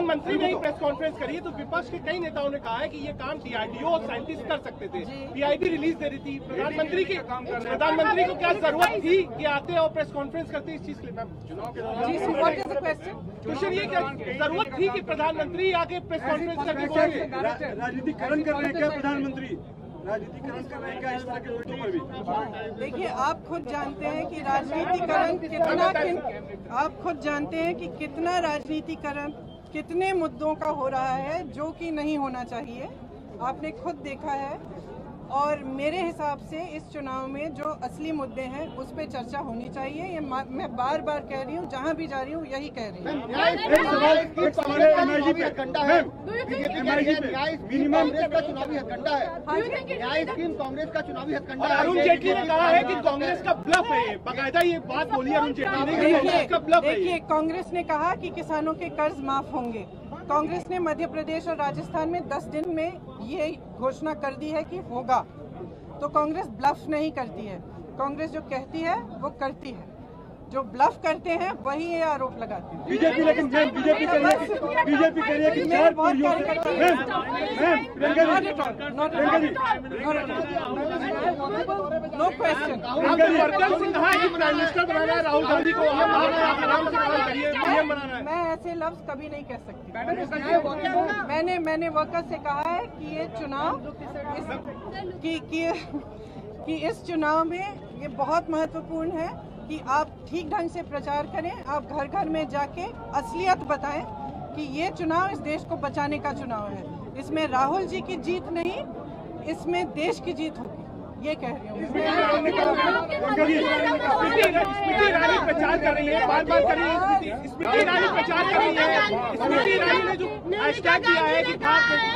प्रधानमंत्री ने ही press conference करी है, तो विपक्ष के कई नेताओं ने कहा है कि ये काम DRDO और साइंटिस्ट कर सकते थे, PIB रिलीज दे रही थी। प्रधानमंत्री को क्या जरूरत थी कि आते और प्रेस कॉन्फ्रेंस करते इस चीज के लिए? मैम, चुनाव के क्वेश्चन ये क्या जरूरत थी कि प्रधानमंत्री आके प्रेस कॉन्फ्रेंस करके? राजनीतिकरण कर रहे हैं क्या प्रधानमंत्री? राजनीतिकरण कर रहे हैं क्या इस तरह के मुद्दों पर भी? देखिए, आप खुद जानते हैं कि कितना राजनीतिकरण कितने मुद्दों का हो रहा है जो कि नहीं होना चाहिए। आपने खुद देखा है, और मेरे हिसाब से इस चुनाव में जो असली मुद्दे हैं उस पर चर्चा होनी चाहिए। ये मैं बार बार कह रही हूँ, जहाँ भी जा रही हूँ यही कह रही हूँ। न्याय स्कीम कांग्रेस का चुनावी हथकंडा है। अरुण जेटली ने कहा है कि कांग्रेस का ब्लफ है, बकायदा ये बात बोली अरुण जेटली ने। देखिए, कांग्रेस ने कहा कि किसानों के कर्ज माफ होंगे। कांग्रेस ने मध्य प्रदेश और राजस्थान में 10 दिन में ये घोषणा कर दी है कि होगा। तो कांग्रेस ब्लफ नहीं करती है। कांग्रेस जो कहती है वो करती है, जो ब्लफ करते हैं वही ये आरोप लगाते हैं। बीजेपी लेकिन बीजेपी कह रही है कि 4 पीढ़ियों नो क्वेश्चन। राहुल गांधी को मैं ऐसे लफ्ज कभी नहीं कह सकती। मैंने वर्कर्स से कहा है कि ये चुनाव कि इस चुनाव में ये बहुत महत्वपूर्ण है कि आप ठीक ढंग से प्रचार करें, आप घर घर में जाके असलियत बताएं कि ये चुनाव इस देश को बचाने का चुनाव है। इसमें राहुल जी की जीत नहीं, इसमें देश की जीत होगी, ये कह रही हूँ। स्मृति ईरानी प्रचार कर रही है, बार कर रही है। स्मृति ईरानी प्रचार कर रही है। स्मृति ईरानी ने जो हैशटैग किया है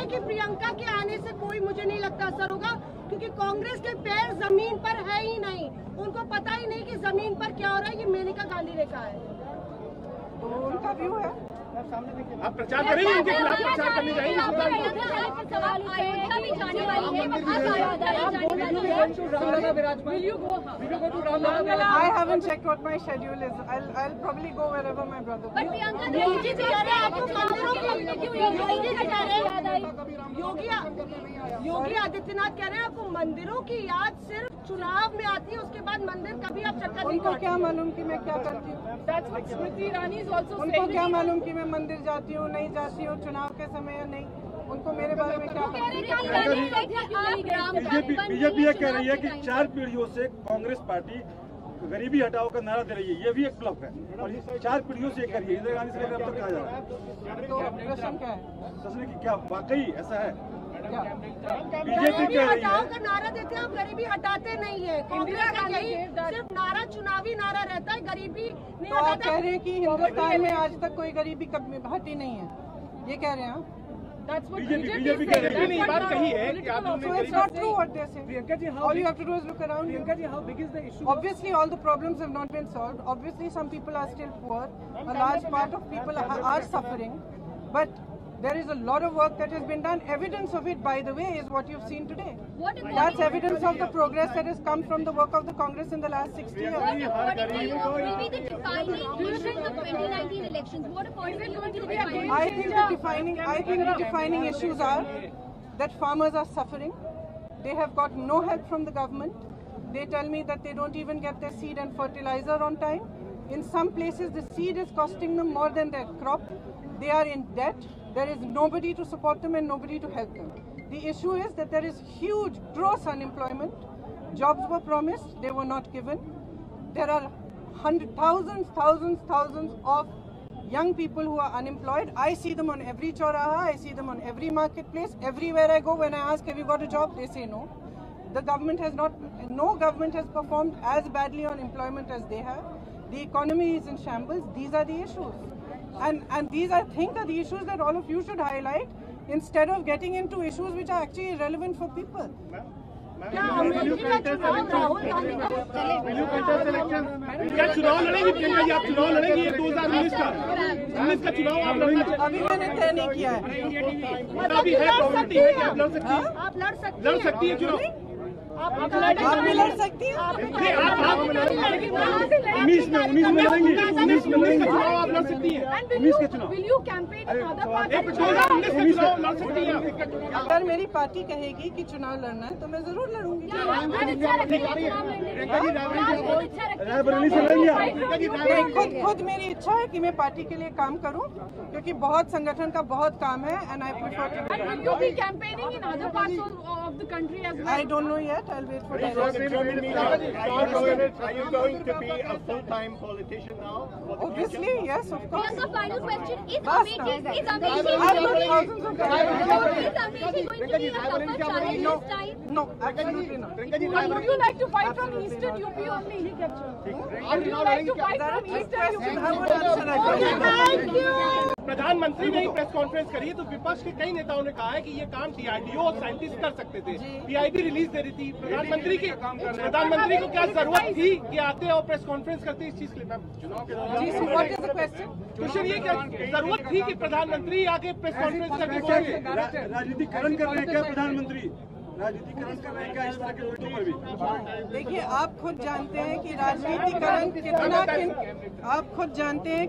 कि प्रियंका के आने से कोई मुझे नहीं लगता असर होगा, क्योंकि कांग्रेस के पैर जमीन पर है ही नहीं। उनको पता ही नहीं कि जमीन पर क्या हो रहा है। ये मेनका गांधी ने कहा है, तो उनका व्यू है। आप प्रचार करेंगे, उनके खिलाफ प्रचार करने जाएंगे। I haven't checked what my schedule is. I'll probably go wherever my brother will. Yogi Adityanath कह रहे हैं आपको मंदिरों की याद सिर्फ चुनाव में आती है, उसके बाद मंदिर कभी आप चक्कर नहीं। उनको क्या मालूम कि मैं क्या करती हूँ? स्मृति ईरानी उनको क्या मालूम कि मैं मंदिर जाती हूँ नहीं जाती हूँ चुनाव के समय या नहीं? उनको मेरे बारे में क्या पता? बीजेपी ये कह रही है कि 4 पीढ़ियों से कांग्रेस पार्टी गरीबी हटाओ का नारा दे रही है। ये भी एक ब्लफ है, और 4 पीढ़ियों से कर रही है। इंदिरा गांधी से अब तक कहा जा रहा है। तो प्रश्न क्या है? प्रश्न की क्या वाकई ऐसा है? बीजेपी हटाओ का नारा देते हैं, आप गरीबी हटाते नहीं है। कांग्रेस का यही सिर्फ नारा चुनावी नारा रहता है, गरीबी नहीं हटाता। आप कह रहे हैं कि हिंदुस्तान में आज तक कोई गरीबी हटी नहीं है, ये कह रहे हैं? बीजेपी कह रही है। बात कही है कि आप So it's not true what they say. All you have to do is look around. how big is the issue? Obviously, all the problems have not been solved. Obviously, some people are still poor. A large part of people are suffering. But there is a lot of work that has been done. Evidence of it, by the way, is what you've seen today. That's evidence of the progress that has come from the work of the Congress in the last 60 years. What will be the defining issues of 2019 elections? What going to be the defining? I think the defining issues are that farmers are suffering. They have got no help from the government. They tell me that they don't even get their seed and fertilizer on time. In some places, the seed is costing them more than their crop. They are in debt. There is nobody to support them and nobody to help them. The issue is that there is huge, gross unemployment. Jobs were promised, they were not given. There are thousands of young people who are unemployed. I see them on every chauraha, I see them on every marketplace. Everywhere I go, when I ask, have you got a job? They say no. The government has not, no government has performed as badly on employment as they have. The economy is in shambles. These are the issues. And these, I think, are the issues that all of you should highlight instead of getting into issues which are actually irrelevant for people. क्या चुनाव लड़ेगी प्रियंका जी? आप चुनाव लड़ेंगी? ये 2019 का चुनाव आप लड़ेंगी? अभी मैंने तय नहीं किया है। अभी है प्रॉपर्टी है कि आप लड़ सकती हैं? आप लड़ सकती है चुनाव? आप भी लड़ सकती हैं। 19 में लड़ेंगे, 19 में लड़ेंगे, चुनाव आप लड़ सकती है। 19 के चुनाव। Will you campaign in other parts of 19 के चुनाव लड़ सकती है। अगर मेरी पार्टी कहेगी कि चुनाव लड़ना है तो मैं जरूर लड़ूंगी। रायबरेली से लड़ेंगे आप? खुद मेरी इच्छा है कि मैं पार्टी के लिए काम करूं, क्योंकि बहुत संगठन का बहुत काम है and I prefer to do Will you be campaigning in other parts of the country as well? I don't know yet, I will wait for Are you going to be a full-time politician now? Obviously, yes, of course. Priyanka, final question. Is Bas Amethi now. going to be a I've got thousands of tougher challenge this time? No, absolutely not. Would you like to fight from Eastern UP only? Would you like to fight from Eastern UP? Thank you. प्रधानमंत्री ने ही press conference करी तो विपक्ष के कई नेताओं ने कहा है कि ये काम DRDO और साइंटिस्ट कर सकते थे। PIB रिलीज दे रही थी। प्रधानमंत्री को क्या जरूरत थी कि आते और प्रेस कॉन्फ्रेंस करते इस चीज के लिए? मैम, चुनाव के दौरान क्वेश्चन ये क्या जरूरत थी कि प्रधानमंत्री आके प्रेस कॉन्फ्रेंस करके बोले? राजनीतिकरण कर रहे हैं क्या प्रधानमंत्री? राजनीतिकरण कर रहे हैं क्या इस तरह के मुद्दों पर भी? देखिए, आप खुद जानते हैं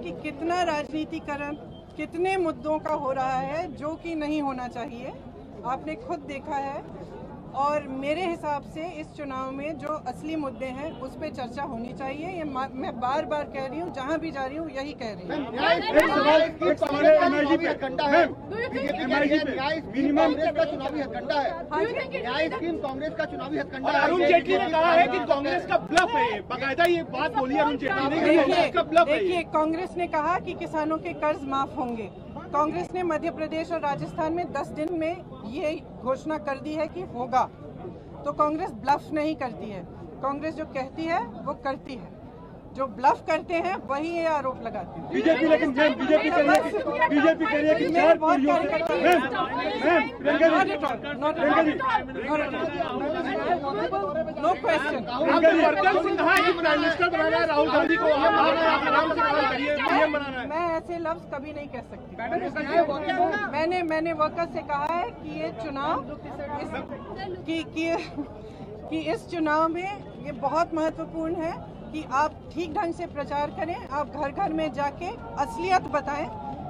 कि कितना राजनीतिकरण कितने मुद्दों का हो रहा है जो कि नहीं होना चाहिए। आपने खुद देखा है, और मेरे हिसाब से इस चुनाव में जो असली मुद्दे हैं उस पे चर्चा होनी चाहिए। ये मैं बार बार कह रही हूँ, जहाँ भी जा रही हूँ यही कह रही हूँ। एक सवाल है MIG पे, मिनिमम का चुनावी हथकंडा है। न्याय स्कीम कांग्रेस का चुनावी हथकंडा और है। अरुण जेटली ने कहा है कि कांग्रेस का ब्लफ है ये। बाकायदा ये बात बोली अरुण जेटली ने कि कांग्रेस का ब्लफ है। देखिए, कांग्रेस ने कहा कि किसानों के कर्ज माफ होंगे। कांग्रेस ने मध्य प्रदेश और राजस्थान में 10 दिन में ये घोषणा कर दी है कि होगा। तो कांग्रेस ब्लफ नहीं करती है। कांग्रेस जो कहती है वो करती है। जो ब्लफ करते हैं वही ये आरोप लगाते हैं। बीजेपी लेकिन बीजेपी कह रही है कि 4 पीढ़ियों से नो क्वेश्चन। आपने वर्कर्स से कहा है कि प्राइम मिनिस्टर बनाना है राहुल गांधी को, आप आराम से काम करिए, पीएम बनाना है। मैं ऐसे लफ्ज कभी नहीं कह सकती। मैंने वर्कर्स से कहा है कि ये चुनाव कि इस चुनाव में ये बहुत महत्वपूर्ण है कि आप ठीक ढंग से प्रचार करें। आप घर घर में जाके असलियत बताएं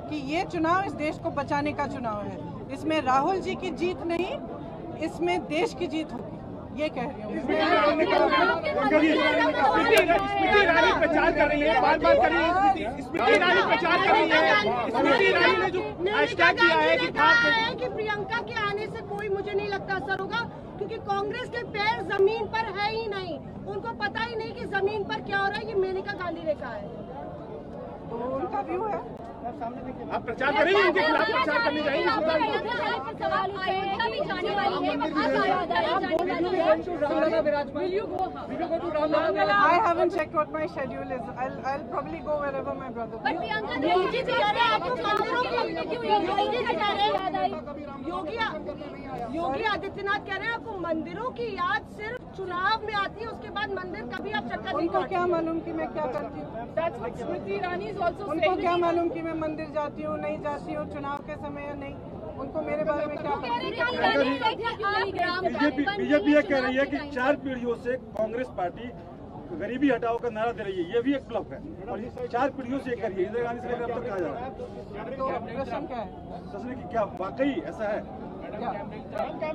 कि ये चुनाव इस देश को बचाने का चुनाव है। इसमें राहुल जी की जीत नहीं, इसमें देश की जीत होगी, ये कह रही हूँ। स्मृति ईरानी प्रचार कर रही है, बार-बार कर रही है। स्मृति ईरानी प्रचार कर रही है। स्मृति ईरानी ने जो हैशटैग किया है कि प्रियंका के आने से कोई मुझे नहीं लगता असर होगा, क्योंकि कांग्रेस के पैर जमीन पर है ही नहीं। उनको पता ही नहीं कि जमीन पर क्या हो रहा है। ये मेनका गांधी ने कहा है, तो उनका व्यू है। आप प्रचार करेंगे, उनके खिलाफ प्रचार करने जाएंगे? सवाल अयोध्या भी जाने वाली है, Will you go? I haven't checked what my schedule is. I'll probably go wherever my brother But goes. Priyanka, Yogi ji कह रहे हैं आपको मंदिरों की योगी आदित्यनाथ कह रहे हैं आपको मंदिरों की याद सिर्फ चुनाव में आती है, उसके बाद मंदिर कभी आप चक्कर नहीं उनको क्या मालूम कि मैं क्या करती हूँ? स्मृति ईरानी is also उनको क्या मालूम कि मैं मंदिर जाती हूँ नहीं जाती हूँ चुनाव के समय या नहीं? उनको मेरे बारे में क्या पता? बीजेपी ये कह रही है कि 4 पीढ़ियों से कांग्रेस पार्टी गरीबी हटाओ का नारा दे रही है। ये भी एक ब्लफ है, और 4 पीढ़ियों से कर रही है। इंदिरा गांधी से लेकर अब तक कहा जा रहा है। तो प्रश्न क्या है? प्रश्न की क्या वाकई ऐसा है? क्या?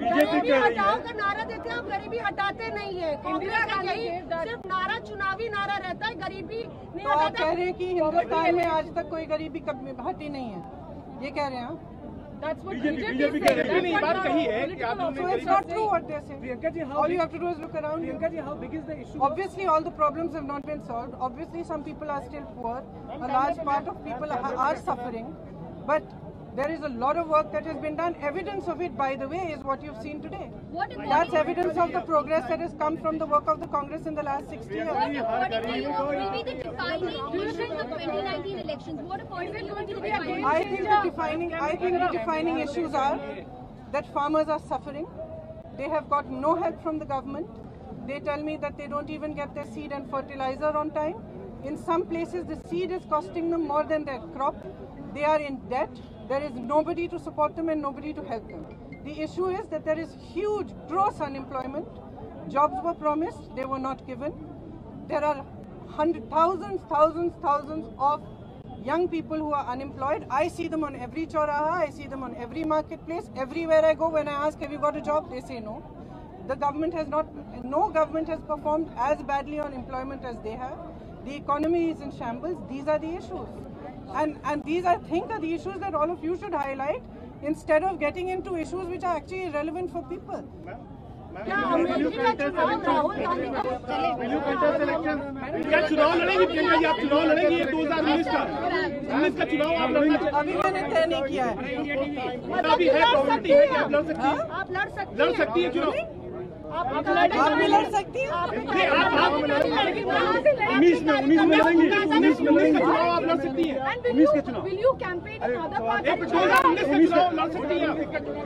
बीजेपी कह रही हटाओ है का नारा देते हैं, आप गरीबी हटाते नहीं है। कांग्रेस का यही सिर्फ नारा चुनावी नारा रहता है, गरीबी नहीं तो आप हटाता। कह रहे हैं कि हिंदुस्तान में आज तक कोई गरीबी कभी हटी नहीं है, ये कह रहे हैं आप? बीजेपी कह रही है। नहीं, बात कही है कि आप So it's not true what they're saying. All you have to do is look around you. how big is the issue? Obviously, all the problems have not been solved. Obviously, some people are still poor. A large part of people are suffering. But there is a lot of work that has been done. Evidence of it, by the way, is what you've seen today. That's evidence of the progress that has come from the work of the Congress in the last 60 years. What according to you will be the defining issue in the 2019 elections? What according to you will be the defining I think the defining issues are that farmers are suffering. They have got no help from the government. They tell me that they don't even get their seed and fertilizer on time. In some places, the seed is costing them more than their crop. They are in debt. There is nobody to support them and nobody to help them. The issue is that there is huge, gross unemployment. Jobs were promised, they were not given. There are thousands of young people who are unemployed. I see them on every chauraha, I see them on every marketplace. Everywhere I go, when I ask, have you got a job? They say no. The government has not, no government has performed as badly on employment as they have. The economy is in shambles. These are the issues. And these, I think, are the issues that all of you should highlight instead of getting into issues which are actually irrelevant for people. क्या चुनाव लड़ेंगी प्रियंका जी? आप चुनाव लड़ेंगी? ये 2019 का चुनाव आप लड़ना? अभी मैंने तय नहीं किया है। अभी है प्रॉपर्टी है कि आप लड़ सकती हैं? आप लड़ सकती है चुनाव? आप भी लड़ सकती हैं? 19 में लड़ेंगी। 19 में लड़ेंगी। चुनाव आप लड़ सकती हैं? 19 के चुनाव। Will you campaign in other parts? 2019 का चुनाव लड़ सकती हैं?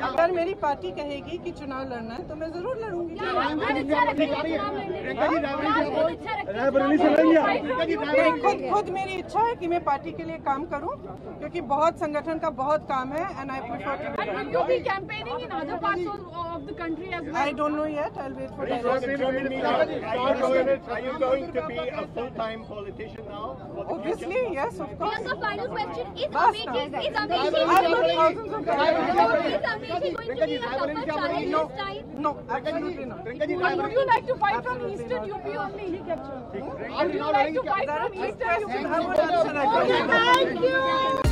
अगर मेरी पार्टी कहेगी कि चुनाव लड़ना है तो मैं जरूर लड़ूंगी। रायबरेली से लड़ेंगी आप? खुद मेरी इच्छा है कि मैं पार्टी के लिए काम करूं, क्योंकि बहुत संगठन का बहुत काम है and I prefer to do Will that. you be campaigning in other parts of the country as well? I don't know yet. I'll wait for that. Are you going to be a full-time politician now? Obviously, yes, of course. Priyanka, final question. Is Basta. Amethi I've got thousands of going dollars. to be a tougher challenge this time? No, absolutely not. Would you like to fight from Eastern UP only? Would you like to fight There are from three Eastern UP? questions. How much answer I can give? Thank you.